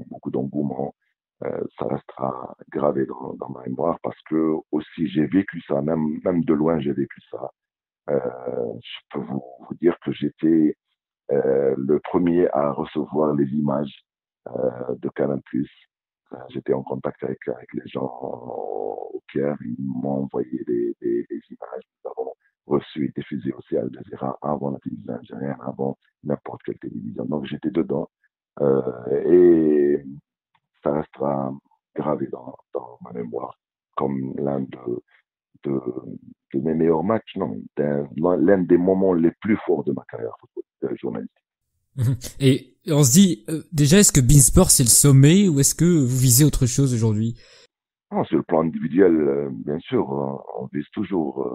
beaucoup d'engouement. Ça restera gravé dans ma mémoire parce que aussi j'ai vécu ça, même de loin j'ai vécu ça. Je peux vous dire que j'étais le premier à recevoir les images de Canal+. J'étais en contact avec les gens au Caire, ils m'ont envoyé des images. Nous avons reçu et diffusé aussi à Al Jazeera avant la télévision algérienne, avant n'importe quelle télévision. Donc j'étais dedans et ça restera gravé dans ma mémoire comme de, de mes meilleurs matchs, non, l'un des moments les plus forts de ma carrière journalistique. Et on se dit, déjà, est-ce que Beansport c'est le sommet ou est-ce que vous visez autre chose aujourd'hui? Non, sur le plan individuel, bien sûr, on vise toujours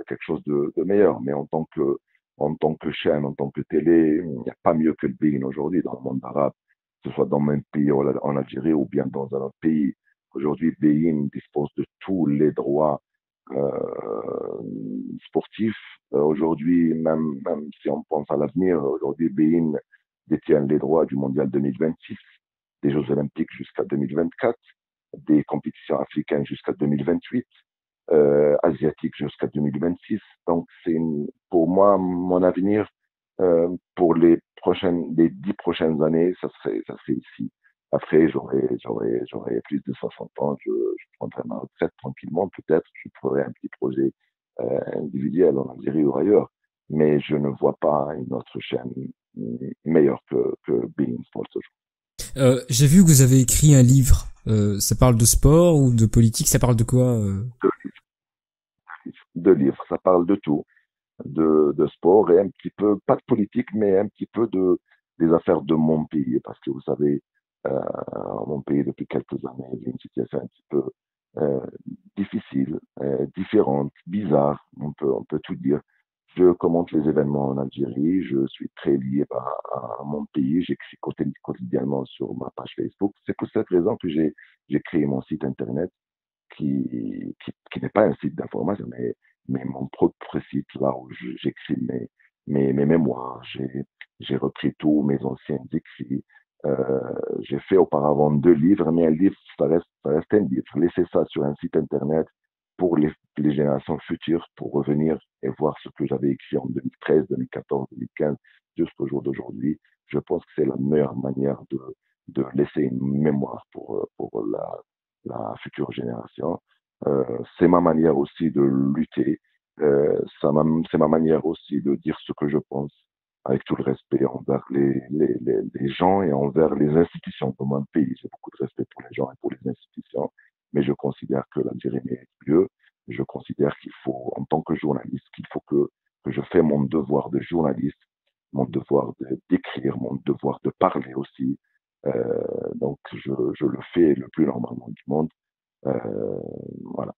quelque chose de meilleur, mais en tant que chaîne, en tant que télé, il n'y a pas mieux que le Bein aujourd'hui dans le monde arabe, que ce soit dans le même pays en Algérie ou bien dans un autre pays. Aujourd'hui, Bein dispose de tous les droits sportifs. Aujourd'hui, même si on pense à l'avenir, aujourd'hui, Bein détient les droits du Mondial 2026, des Jeux Olympiques jusqu'à 2024, des compétitions africaines jusqu'à 2028, asiatiques jusqu'à 2026. Donc, pour moi, mon avenir les 10 prochaines années, ça serait ici. Après, j'aurai plus de 60 ans, je prendrai ma retraite tranquillement, peut-être, je ferai un petit projet individuel en Algérie ou ailleurs, mais je ne vois pas une autre chaîne meilleure que Bein Sports. J'ai vu que vous avez écrit un livre. Ça parle de sport ou de politique? Ça parle de quoi De livres, ça parle de tout, de sport et un petit peu, pas de politique, mais un petit peu des affaires de mon pays. Parce que vous savez, mon pays, depuis quelques années, il y a une situation un petit peu euh, difficile, différente, bizarre, on peut tout dire. Je commente les événements en Algérie, je suis très lié à mon pays, j'écris quotidiennement sur ma page Facebook. C'est pour cette raison que j'ai créé mon site internet qui n'est pas un site d'information, mais mon propre site, là où j'écris mes mémoires, j'ai repris tous mes anciens écrits. Euh, j'ai fait auparavant 2 livres, mais un livre, ça reste un livre. Laissez ça sur un site internet pour les générations futures, pour revenir et voir ce que j'avais écrit en 2013, 2014, 2015, jusqu'au jour d'aujourd'hui. Je pense que c'est la meilleure manière de laisser une mémoire pour la future génération. C'est ma manière aussi de lutter. C'est ma manière aussi de dire ce que je pense avec tout le respect envers les gens et envers les institutions de mon pays. J'ai beaucoup de respect pour les gens et pour les institutions, mais je considère que l'Algérie mérite mieux. Je considère qu'il faut, en tant que journaliste, qu'il faut que je fais mon devoir de journaliste, mon devoir d'écrire, mon devoir de parler aussi. Donc, je le fais le plus normalement du monde. Voilà.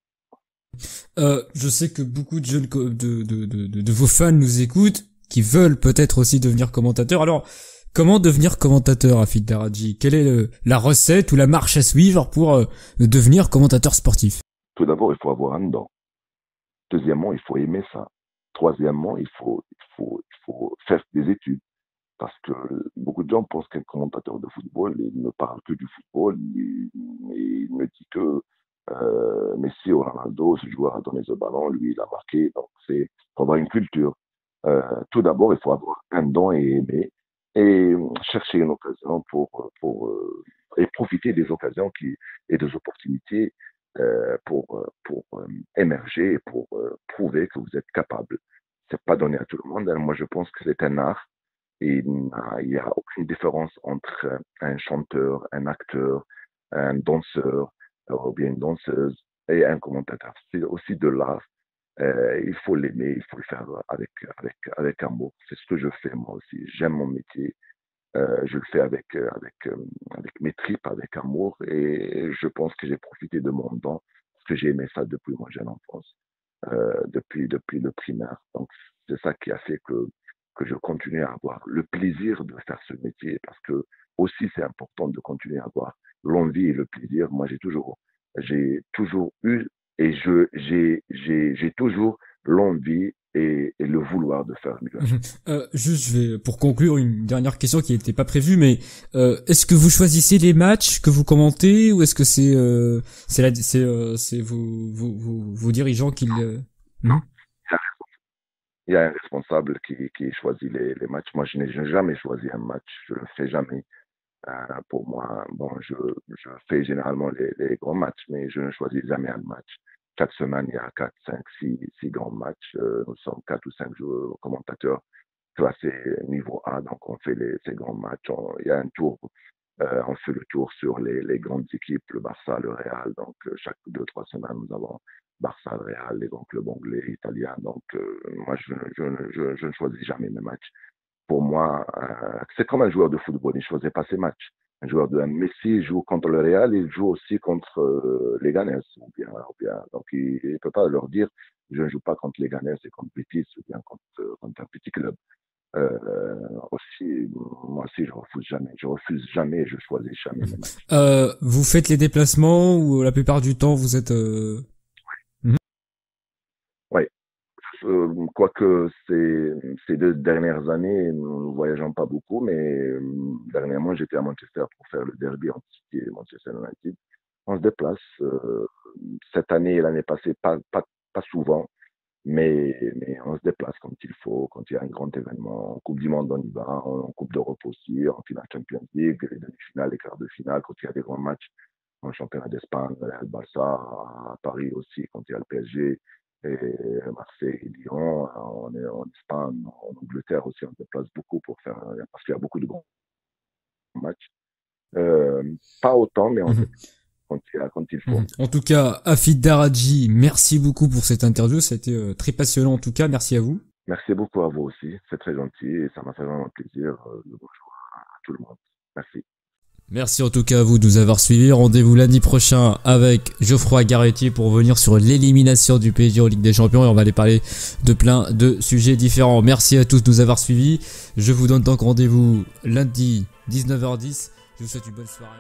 Je sais que beaucoup de jeunes de vos fans nous écoutent, qui veulent peut-être aussi devenir commentateurs. Alors, comment devenir commentateur, Afid Daradji? Quelle est la recette ou la marche à suivre pour devenir commentateur sportif? Tout d'abord, il faut avoir un don. Deuxièmement, il faut aimer ça. Troisièmement, il faut faire des études. Parce que beaucoup de gens pensent qu'un commentateur de football, il ne parle que du football, il ne dit que Messi ou Ronaldo, ce joueur a donné ce ballon, lui, il a marqué. Donc, faut avoir une culture. Tout d'abord, il faut avoir un don et aimer et chercher une occasion et profiter des occasions et des opportunités pour émerger et pour prouver que vous êtes capable. C'est pas donné à tout le monde. Moi, je pense que c'est un art et il n'y a aucune différence entre un chanteur, un acteur, un danseur ou bien une danseuse et un commentateur. C'est aussi de l'art Il faut l'aimer, il faut le faire avec amour. C'est ce que je fais moi aussi. J'aime mon métier. Je le fais avec mes tripes, avec amour, et je pense que j'ai profité de mon don, parce que j'ai aimé ça depuis mon jeune enfance, depuis le primaire. Donc, c'est ça qui a fait que je continue à avoir le plaisir de faire ce métier, parce que aussi c'est important de continuer à avoir l'envie et le plaisir. Moi, j'ai toujours eu et j'ai toujours l'envie et le vouloir de faire mieux. Juste, je vais pour conclure une dernière question qui n'était pas prévue, mais est-ce que vous choisissez les matchs que vous commentez ou est-ce que c'est vos dirigeants qui le Non, il y a un responsable qui choisit les matchs. Moi, je n'ai jamais choisi un match. Je le fais jamais. Pour moi, bon, je fais généralement les grands matchs, mais je ne choisis jamais un match. Chaque semaine, il y a 4, 5, 6 grands matchs. Nous sommes 4 ou 5 joueurs, commentateurs classés niveau A, donc on fait ces grands matchs. Il y a un tour, on fait le tour sur les grandes équipes, le Barça, le Real. Donc chaque 2, 3 semaines, nous avons Barça, le Real, les grands clubs anglais, italiens. Donc moi, je ne choisis jamais mes matchs. Pour moi, c'est comme un joueur de football, il ne choisit pas ses matchs. Un joueur de Messi joue contre le Real, il joue aussi contre les Ganes, donc il ne peut pas leur dire je ne joue pas contre les Ganes et contre Betis ou bien contre un petit club. Aussi, moi aussi, je refuse jamais et je choisis jamais mes matchs. Vous faites les déplacements ou la plupart du temps vous êtes Oui, quoique ces 2 dernières années, nous ne voyageons pas beaucoup, mais dernièrement, j'étais à Manchester pour faire le derby entre City et Manchester United. On se déplace. Cette année et l'année passée, pas souvent, mais on se déplace quand il faut, quand il y a un grand événement. En Coupe du Monde, on y va, en Coupe d'Europe aussi, en finale Champions League, les demi-finales, les quarts de finale, quand il y a des grands matchs en championnat d'Espagne, Real Barça, à Paris aussi, quand il y a le PSG, et Marseille et Lyon, on est en Espagne, en Angleterre aussi, on se déplace beaucoup parce qu'il y a beaucoup de grands matchs. Pas autant, mais on se déplace quand il faut. En tout cas, Hafid Daradji, merci beaucoup pour cette interview, ça a été très passionnant en tout cas, merci à vous. Merci beaucoup à vous aussi, c'est très gentil et ça m'a fait vraiment plaisir. Bonjour à tout le monde. Merci. Merci en tout cas à vous de nous avoir suivis. Rendez-vous lundi prochain avec Geoffroy Garretier pour revenir sur l'élimination du PSG en Ligue des Champions et on va aller parler de plein de sujets différents. Merci à tous de nous avoir suivis. Je vous donne donc rendez-vous lundi 19h10. Je vous souhaite une bonne soirée.